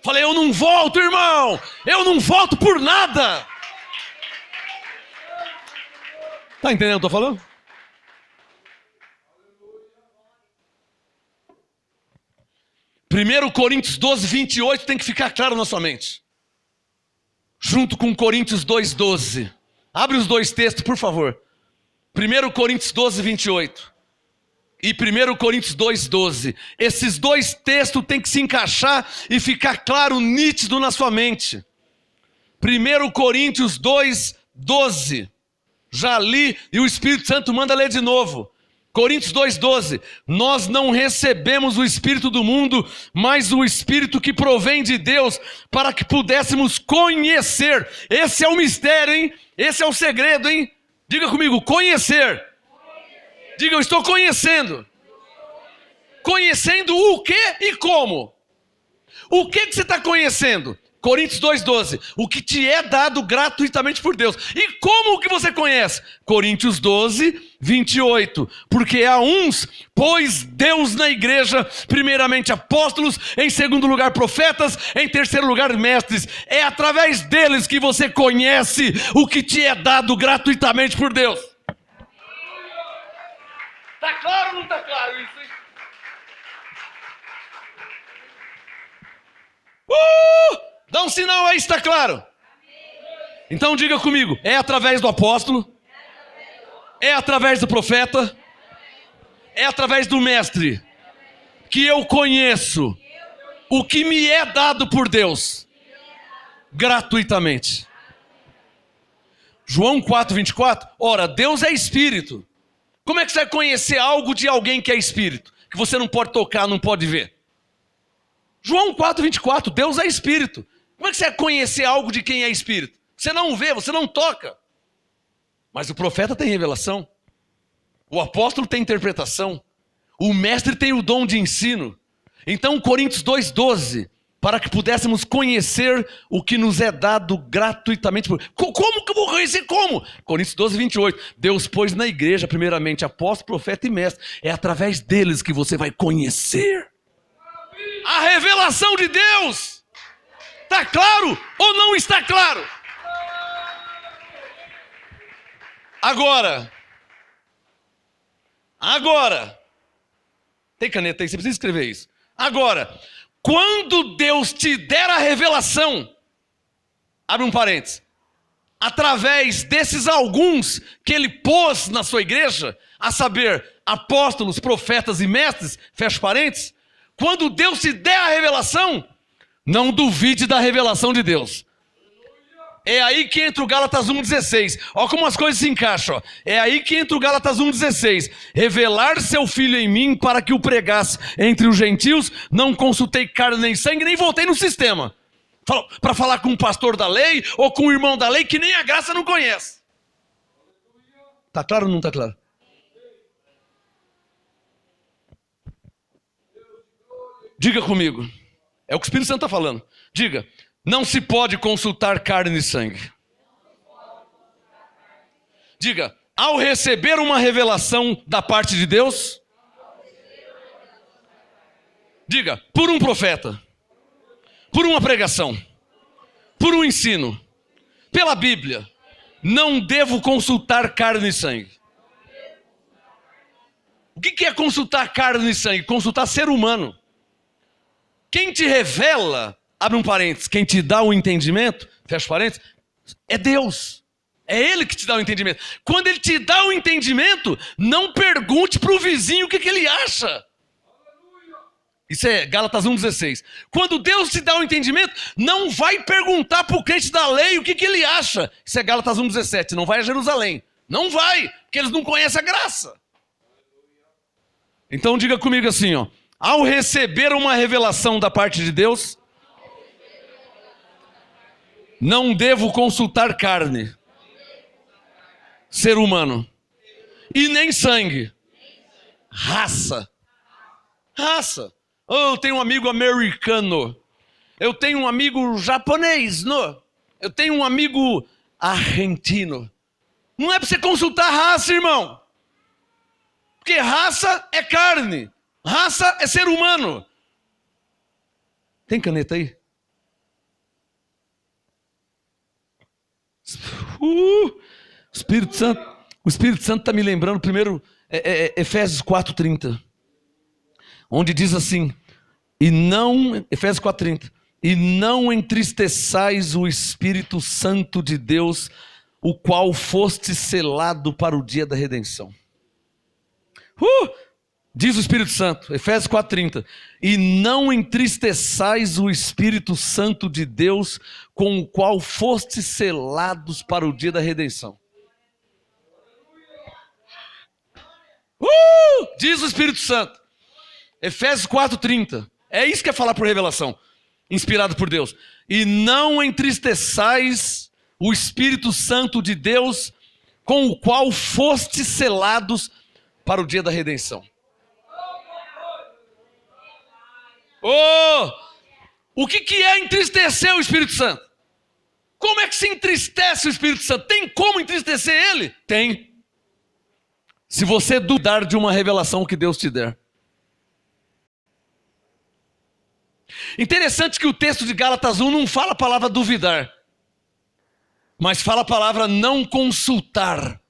Falei, eu não volto, irmão, eu não volto por nada. Está entendendo o que eu estou falando? Primeiro Coríntios 12:28 tem que ficar claro na sua mente. Junto com Coríntios 2:12. Abre os dois textos, por favor. 1 Coríntios 12:28 e 1 Coríntios 2:12. Esses dois textos têm que se encaixar e ficar claro, nítido na sua mente. 1 Coríntios 2:12. Já li e o Espírito Santo manda ler de novo. Coríntios 2:12, nós não recebemos o Espírito do mundo, mas o Espírito que provém de Deus, para que pudéssemos conhecer. Esse é o mistério, hein? Esse é o segredo, hein? Diga comigo, conhecer. Diga, eu estou conhecendo. Conhecendo o que e como? O que você está conhecendo? Coríntios 2:12, o que te é dado gratuitamente por Deus. E como que você conhece? Coríntios 12:28, porque há uns, pois Deus na igreja, primeiramente apóstolos, em segundo lugar profetas, em terceiro lugar mestres. É através deles que você conhece o que te é dado gratuitamente por Deus. Está claro ou não está claro isso, hein? Dá um sinal aí, está claro? Então diga comigo, é através do apóstolo, é através do profeta, é através do mestre que eu conheço o que me é dado por Deus gratuitamente. João 4:24, ora, Deus é espírito. Como é que você vai conhecer algo de alguém que é espírito? Que você não pode tocar, não pode ver? João 4:24, Deus é espírito. Como é que você vai conhecer algo de quem é espírito? Você não vê, você não toca. Mas o profeta tem revelação. O apóstolo tem interpretação. O mestre tem o dom de ensino. Então, Coríntios 2,12, para que pudéssemos conhecer o que nos é dado gratuitamente. Como que eu vou conhecer? Como? Coríntios 12:28. Deus pôs na igreja, primeiramente, apóstolo, profeta e mestre. É através deles que você vai conhecer a revelação de Deus. Está claro ou não está claro? Agora, tem caneta aí, você precisa escrever isso. Agora, quando Deus te der a revelação, abre um parênteses, através desses alguns que Ele pôs na sua igreja, a saber, apóstolos, profetas e mestres, fecha parênteses, quando Deus te der a revelação, não duvide da revelação de Deus. É aí que entra o Gálatas 1,16. Olha como as coisas se encaixam. Ó. É aí que entra o Gálatas 1,16. Revelar seu filho em mim para que o pregasse entre os gentios. Não consultei carne nem sangue, nem voltei no sistema. Para falar com um pastor da lei ou com um irmão da lei que nem a graça não conhece. Está claro ou não está claro? Diga comigo. É o que o Espírito Santo está falando. Diga. Não se pode consultar carne e sangue. Diga, ao receber uma revelação da parte de Deus, diga, por um profeta, por uma pregação, por um ensino, pela Bíblia, não devo consultar carne e sangue. O que é consultar carne e sangue? Consultar ser humano. Quem te revela, abre um parênteses, quem te dá o entendimento, fecha parênteses, é Deus. É Ele que te dá o entendimento. Quando Ele te dá o entendimento, não pergunte para o vizinho o que ele acha. Isso é Gálatas 1,16. Quando Deus te dá o entendimento, não vai perguntar para o crente da lei o que ele acha. Isso é Gálatas 1,17. Não vai a Jerusalém. Não vai, porque eles não conhecem a graça. Então diga comigo assim, ó. Ao receber uma revelação da parte de Deus, não devo consultar carne, ser humano, e nem sangue, raça. Oh, eu tenho um amigo americano, eu tenho um amigo japonês, não? Eu tenho um amigo argentino. Não é para você consultar raça, irmão, porque raça é carne, raça é ser humano. Tem caneta aí? O Espírito Santo está me lembrando primeiro Efésios 4:30, onde diz assim, Efésios 4:30, e não entristeçais o Espírito Santo de Deus, o qual foste selado para o dia da redenção. Diz o Espírito Santo, Efésios 4:30, e não entristeçais o Espírito Santo de Deus, com o qual fostes selados para o dia da redenção. Diz o Espírito Santo, Efésios 4:30, é isso que é falar por revelação, inspirado por Deus. E não entristeçais o Espírito Santo de Deus, com o qual fostes selados para o dia da redenção. O que é entristecer o Espírito Santo? Como é que se entristece o Espírito Santo? Tem como entristecer ele? Tem. Se você dudar de uma revelação que Deus te der. Interessante que o texto de Gálatas 1 não fala a palavra duvidar, mas fala a palavra não consultar.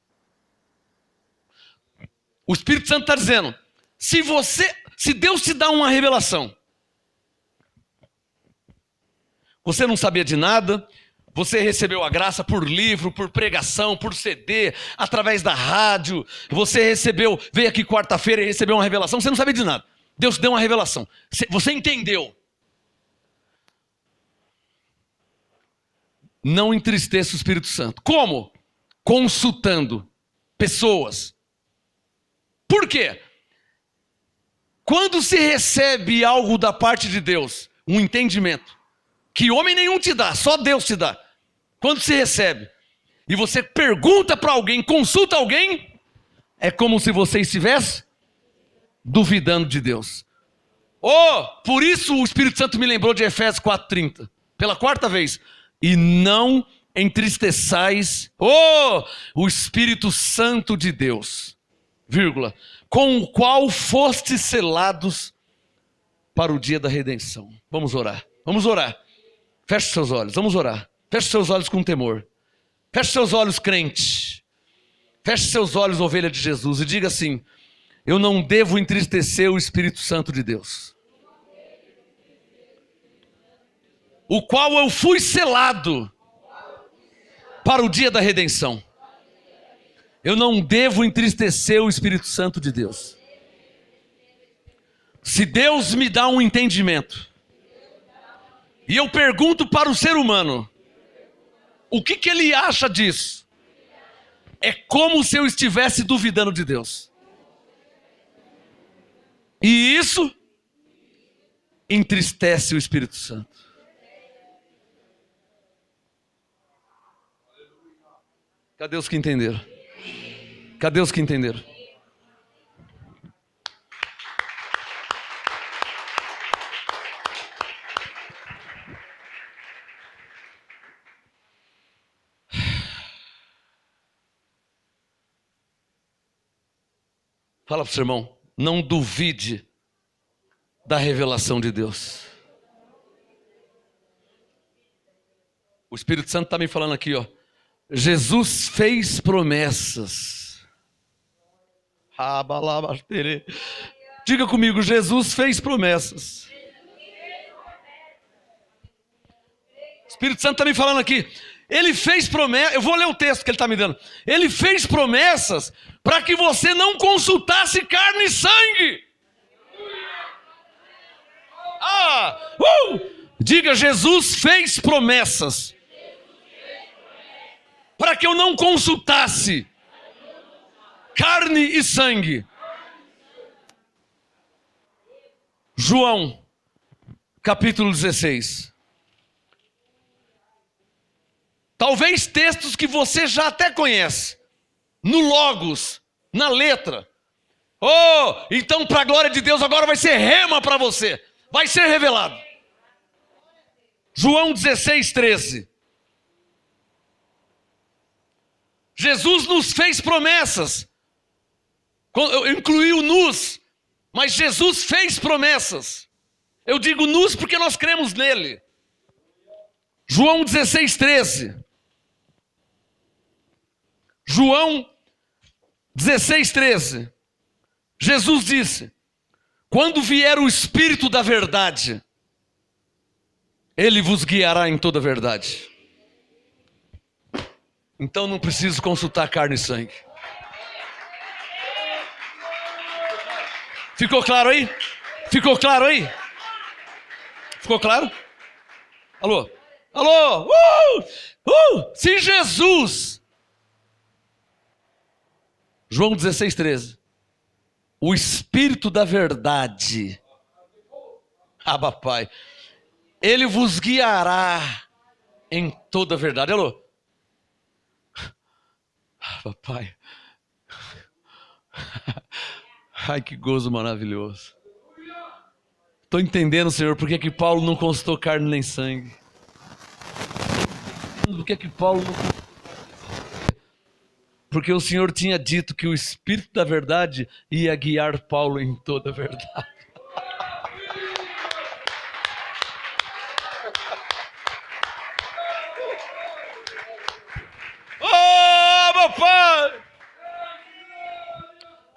O Espírito Santo está dizendo, se Deus te dá uma revelação, você não sabia de nada, você recebeu a graça por livro, por pregação, por CD, através da rádio, veio aqui quarta-feira e recebeu uma revelação, você não sabia de nada. Deus te deu uma revelação, você entendeu. Não entristeça o Espírito Santo. Como? Consultando pessoas. Por quê? Quando se recebe algo da parte de Deus, um entendimento, que homem nenhum te dá, só Deus te dá. Quando se recebe, e você pergunta para alguém, consulta alguém, é como se você estivesse duvidando de Deus. Oh, por isso o Espírito Santo me lembrou de Efésios 4:30. Pela quarta vez. E não entristeçais, o Espírito Santo de Deus, vírgula, com o qual fostes selados para o dia da redenção. Vamos orar. Vamos orar. Feche seus olhos. Vamos orar. Feche seus olhos com temor. Feche seus olhos, crente. Feche seus olhos, ovelha de Jesus, e diga assim: eu não devo entristecer o Espírito Santo de Deus, o qual eu fui selado para o dia da redenção. Eu não devo entristecer o Espírito Santo de Deus. Se Deus me dá um entendimento, e eu pergunto para o ser humano, o que ele acha disso? É como se eu estivesse duvidando de Deus. E isso entristece o Espírito Santo. Cadê os que entenderam? Cadê os que entenderam? Fala para o seu irmão, não duvide da revelação de Deus. O Espírito Santo está me falando aqui, ó. Jesus fez promessas. Diga comigo, Jesus fez promessas. O Espírito Santo está me falando aqui. Ele fez promessas, eu vou ler o texto que ele está me dando. Ele fez promessas para que você não consultasse carne e sangue. Diga, Jesus fez promessas para que eu não consultasse carne e sangue. João, capítulo 16. Talvez textos que você já até conhece, no Logos, na letra. Então para a glória de Deus agora vai ser rema para você, vai ser revelado. João 16:13. Jesus nos fez promessas. Eu incluí o nos, mas Jesus fez promessas. Eu digo nos porque nós cremos nele. João 16:13. João 16:13. Jesus disse: quando vier o Espírito da verdade, ele vos guiará em toda a verdade. Então não preciso consultar carne e sangue. Ficou claro aí? Ficou claro aí? Ficou claro? Alô? Alô? Se Jesus... João 16:13. O Espírito da verdade, Abba Pai, ele vos guiará em toda a verdade. Alô? Abba Pai. Ai, que gozo maravilhoso. Estou entendendo, Senhor, por que Paulo não consultou carne nem sangue. Por que Paulo não... Porque o Senhor tinha dito que o Espírito da verdade ia guiar Paulo em toda a verdade. Meu Pai!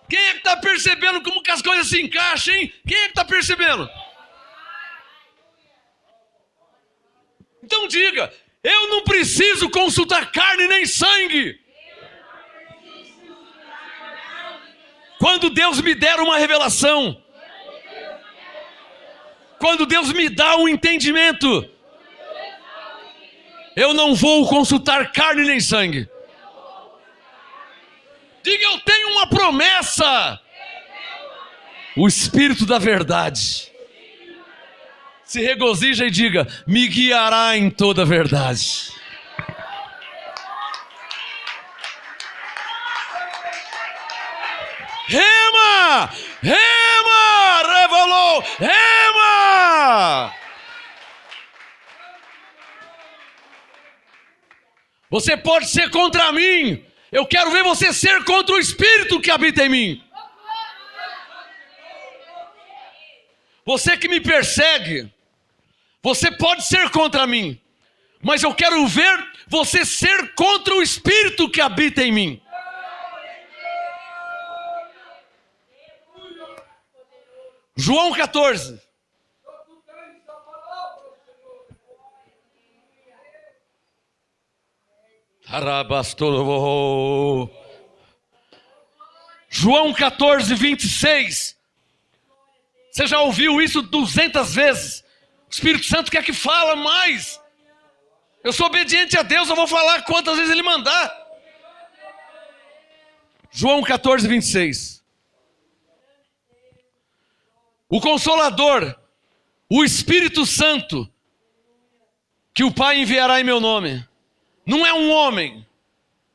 Quem é que está percebendo como que as coisas se encaixam, hein? Quem é que está percebendo? Então diga, eu não preciso consultar carne nem sangue. Quando Deus me der uma revelação, quando Deus me dá um entendimento, eu não vou consultar carne nem sangue. Diga, eu tenho uma promessa. O Espírito da verdade. Se regozija e diga, me guiará em toda a verdade. Rema! Rema! Revelou! rema! Você pode ser contra mim. Eu quero ver você ser contra o Espírito que habita em mim. Você que me persegue, você pode ser contra mim, mas eu quero ver você ser contra o Espírito que habita em mim. João 14. João 14, 26. Você já ouviu isso 200 vezes. O Espírito Santo quer que fala mais. Eu sou obediente a Deus, eu vou falar quantas vezes Ele mandar. João 14, 26. O Consolador, o Espírito Santo, que o Pai enviará em meu nome, não é um homem,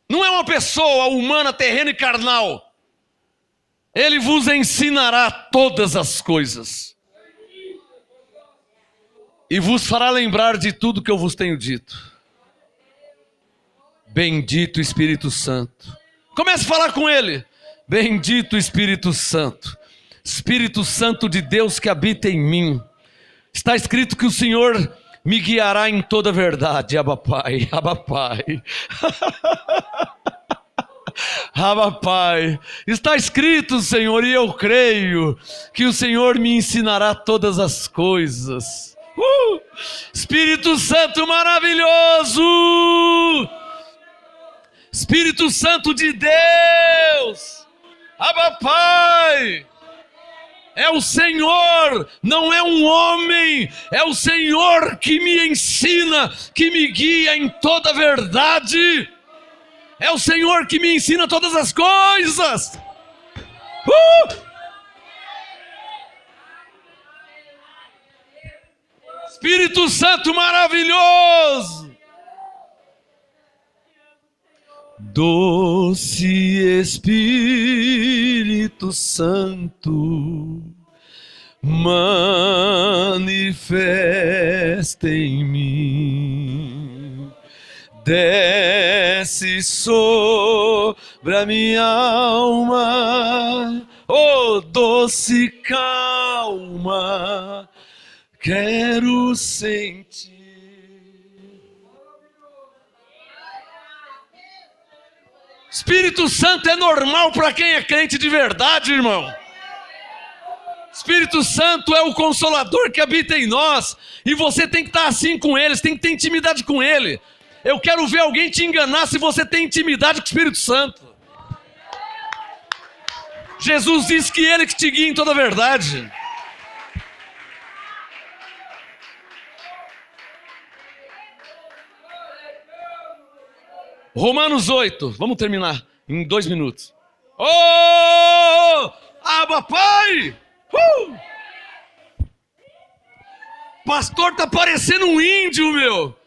não é uma pessoa humana, terrena e carnal. Ele vos ensinará todas as coisas e vos fará lembrar de tudo que eu vos tenho dito. Bendito Espírito Santo. Comece a falar com ele. Bendito Espírito Santo. Espírito Santo de Deus que habita em mim. Está escrito que o Senhor me guiará em toda a verdade. Abba Pai, Abba Pai. Abba Pai. Está escrito, Senhor, e eu creio que o Senhor me ensinará todas as coisas. Espírito Santo maravilhoso. Espírito Santo de Deus. Abba Pai. É o Senhor, não é um homem, é o Senhor que me ensina, que me guia em toda a verdade. É o Senhor que me ensina todas as coisas. Espírito Santo maravilhoso. Doce Espírito Santo, manifesta em mim, desce sobre a minha alma, oh doce calma, quero sentir. Espírito Santo é normal para quem é crente de verdade, irmão. Espírito Santo é o Consolador que habita em nós. E você tem que estar assim com ele, você tem que ter intimidade com ele. Eu quero ver alguém te enganar se você tem intimidade com o Espírito Santo. Jesus disse que ele que te guia em toda a verdade. Romanos 8, vamos terminar em 2 minutos. Oh, Abba Pai! Pastor, tá parecendo um índio, meu.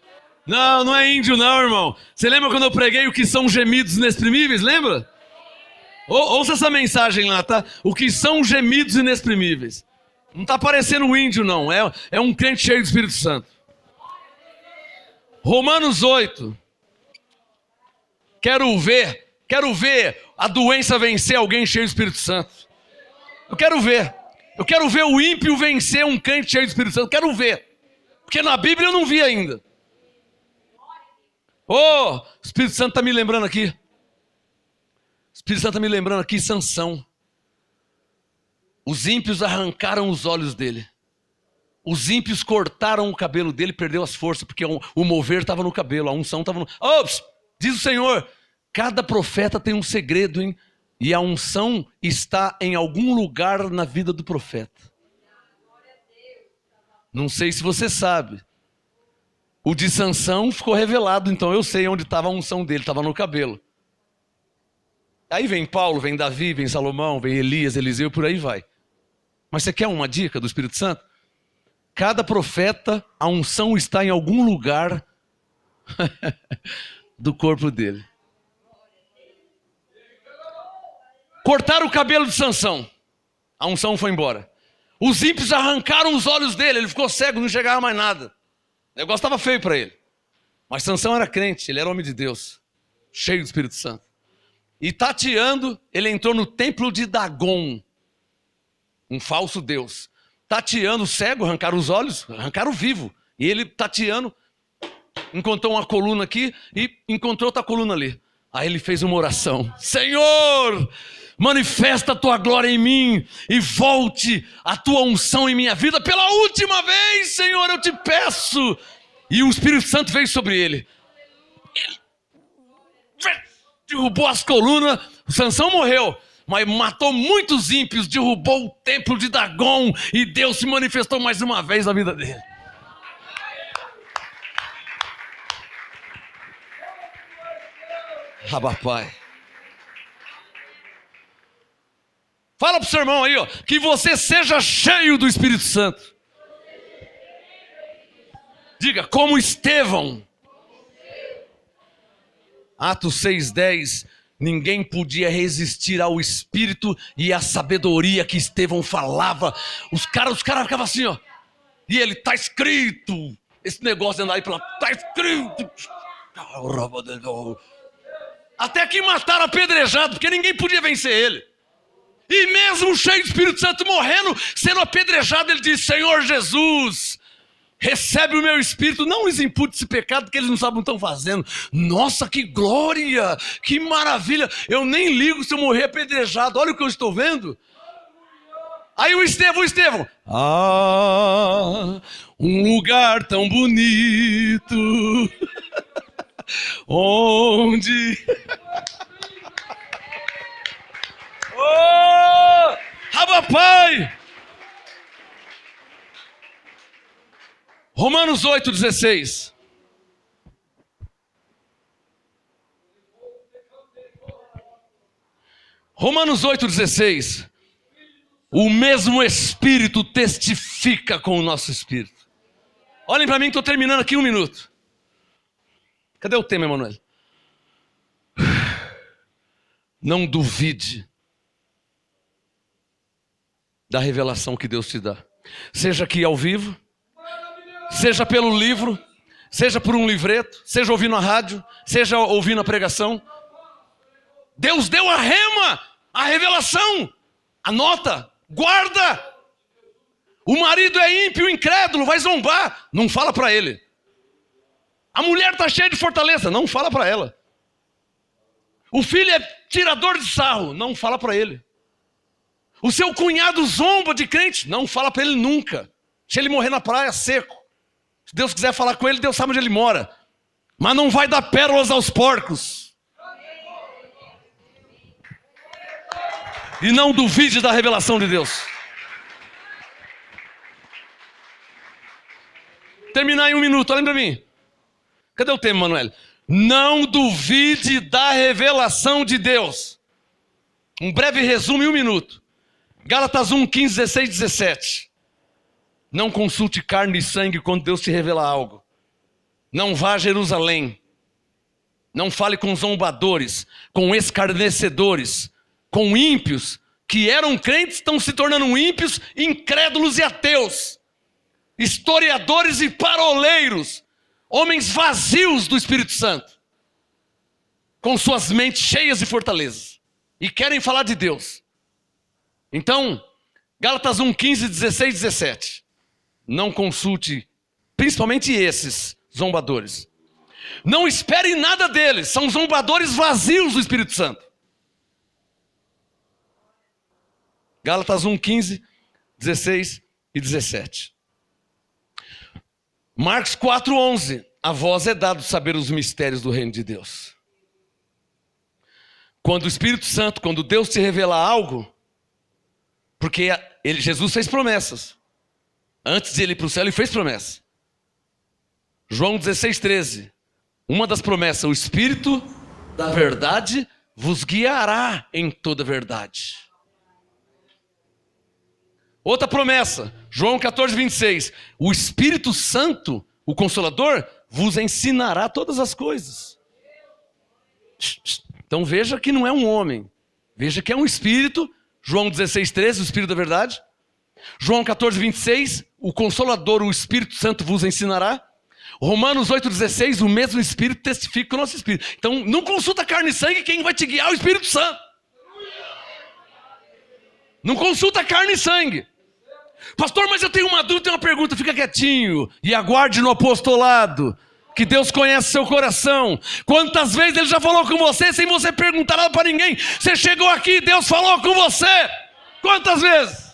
Não, não é índio não, irmão. Você lembra quando eu preguei o que são gemidos inexprimíveis? Lembra? Ouça essa mensagem lá, tá? O que são gemidos inexprimíveis. Não tá parecendo um índio não, é um crente cheio do Espírito Santo. Romanos 8. Quero ver a doença vencer alguém cheio do Espírito Santo. Eu quero ver o ímpio vencer um crente cheio do Espírito Santo. Quero ver, porque na Bíblia eu não vi ainda. Oh, o Espírito Santo está me lembrando aqui. O Espírito Santo está me lembrando aqui, Sansão. Os ímpios arrancaram os olhos dele. Os ímpios cortaram o cabelo dele, perdeu as forças, porque o mover estava no cabelo, a unção estava no... Ops! Diz o Senhor, cada profeta tem um segredo, hein? E a unção está em algum lugar na vida do profeta. Não sei se você sabe. O de Sansão ficou revelado, então eu sei onde estava a unção dele, estava no cabelo. Aí vem Paulo, vem Davi, vem Salomão, vem Elias, Eliseu, por aí vai. Mas você quer uma dica do Espírito Santo? Cada profeta, a unção está em algum lugar do corpo dele. Cortaram o cabelo de Sansão, a unção foi embora. Os ímpios arrancaram os olhos dele, ele ficou cego, não enxergava mais nada. O negócio estava feio para ele. Mas Sansão era crente, ele era homem de Deus, cheio do Espírito Santo. E tateando, ele entrou no templo de Dagon, um falso deus. Tateando, cego, arrancaram os olhos, arrancaram vivo. E ele tateando, encontrou uma coluna aqui e encontrou outra coluna ali. Aí ele fez uma oração: Senhor, manifesta a tua glória em mim e volte a tua unção em minha vida. Pela última vez, Senhor, eu te peço. E o Espírito Santo veio sobre ele. Ele derrubou as colunas. Sansão morreu, mas matou muitos ímpios, derrubou o templo de Dagon e Deus se manifestou mais uma vez na vida dele. Rabapai. Fala pro seu irmão aí, ó, que você seja cheio do Espírito Santo. Diga, como Estevão. Atos 6:10. Ninguém podia resistir ao Espírito e à sabedoria que Estevão falava. Os caras ficavam assim, ó. E ele, tá escrito. Esse negócio de andar aí pela... Tá escrito. Até que mataram apedrejado, porque ninguém podia vencer ele. E mesmo cheio do Espírito Santo, morrendo, sendo apedrejado, ele disse: Senhor Jesus, recebe o meu espírito, não os impute esse pecado, porque eles não sabem o que estão fazendo. Nossa, que glória, que maravilha. Eu nem ligo se eu morrer apedrejado, olha o que eu estou vendo. Aí o Estevão, um lugar tão bonito, onde... Oh, Rabapai! Romanos 8:16. Romanos 8:16. O mesmo Espírito testifica com o nosso Espírito. Olhem para mim, estou terminando aqui 1 minuto. Cadê o tema, Emanuel? Não duvide da revelação que Deus te dá. Seja aqui ao vivo, seja pelo livro, seja por um livreto, seja ouvindo a rádio, seja ouvindo a pregação. Deus deu a rema, a revelação. Anota, guarda. O marido é ímpio, incrédulo, vai zombar. Não fala para ele. A mulher está cheia de fortaleza. Não fala para ela. O filho é tirador de sarro. Não fala para ele. O seu cunhado zomba de crente. Não fala para ele nunca. Se ele morrer na praia, seco. Se Deus quiser falar com ele, Deus sabe onde ele mora. Mas não vai dar pérolas aos porcos. E não duvide da revelação de Deus. Terminar em 1 minuto, olhem para mim. Cadê o tema, Manuel? Não duvide da revelação de Deus. Um breve resumo em 1 minuto. Gálatas 1, 15, 16, 17. Não consulte carne e sangue quando Deus te revela algo. Não vá a Jerusalém. Não fale com zombadores, com escarnecedores, com ímpios, que eram crentes, estão se tornando ímpios, incrédulos e ateus. Historiadores e paroleiros. Homens vazios do Espírito Santo. Com suas mentes cheias de fortalezas. E querem falar de Deus. Então, Gálatas 1, 15, 16, 17. Não consulte, principalmente esses zombadores. Não espere nada deles. São zombadores vazios do Espírito Santo. Gálatas 1, 15, 16 e 17. Marcos 4, 11. A vós é dado saber os mistérios do reino de Deus. Quando o Espírito Santo, quando Deus te revela algo, porque Jesus fez promessas. Antes de ele ir para o céu, ele fez promessa. João 16, 13. Uma das promessas: o Espírito da verdade vos guiará em toda verdade. Outra promessa, João 14, 26. O Espírito Santo, o Consolador, vos ensinará todas as coisas. Então veja que não é um homem. Veja que é um Espírito. João 16, 13, o Espírito da verdade. João 14, 26, o Consolador, o Espírito Santo vos ensinará. Romanos 8,16, o mesmo Espírito testifica com o nosso Espírito. Então, não consulta carne e sangue, quem vai te guiar é o Espírito Santo. Não consulta carne e sangue. Pastor, mas eu tenho uma dúvida e uma pergunta. Fica quietinho e aguarde no apostolado, que Deus conhece seu coração. Quantas vezes Ele já falou com você sem você perguntar nada para ninguém? Você chegou aqui, Deus falou com você. Quantas vezes?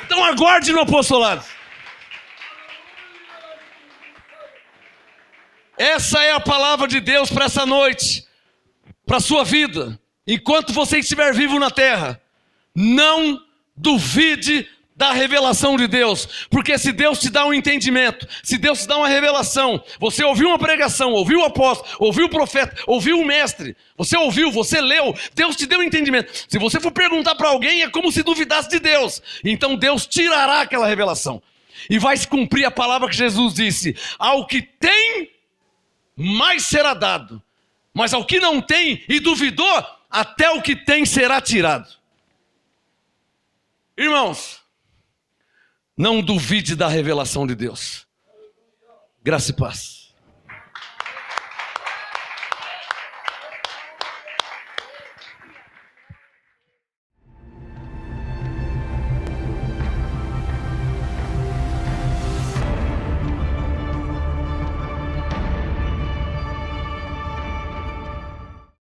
Então aguarde no apostolado. Essa é a palavra de Deus para essa noite, para a sua vida. Enquanto você estiver vivo na terra, não duvide da revelação de Deus. Porque se Deus te dá um entendimento, se Deus te dá uma revelação, você ouviu uma pregação, ouviu o apóstolo, ouviu o profeta, ouviu o mestre, você ouviu, você leu, Deus te deu um entendimento. Se você for perguntar para alguém, é como se duvidasse de Deus. Então Deus tirará aquela revelação. E vai se cumprir a palavra que Jesus disse: ao que tem, mais será dado, mas ao que não tem e duvidou, até o que tem será tirado. Irmãos, não duvide da revelação de Deus. Graça e paz.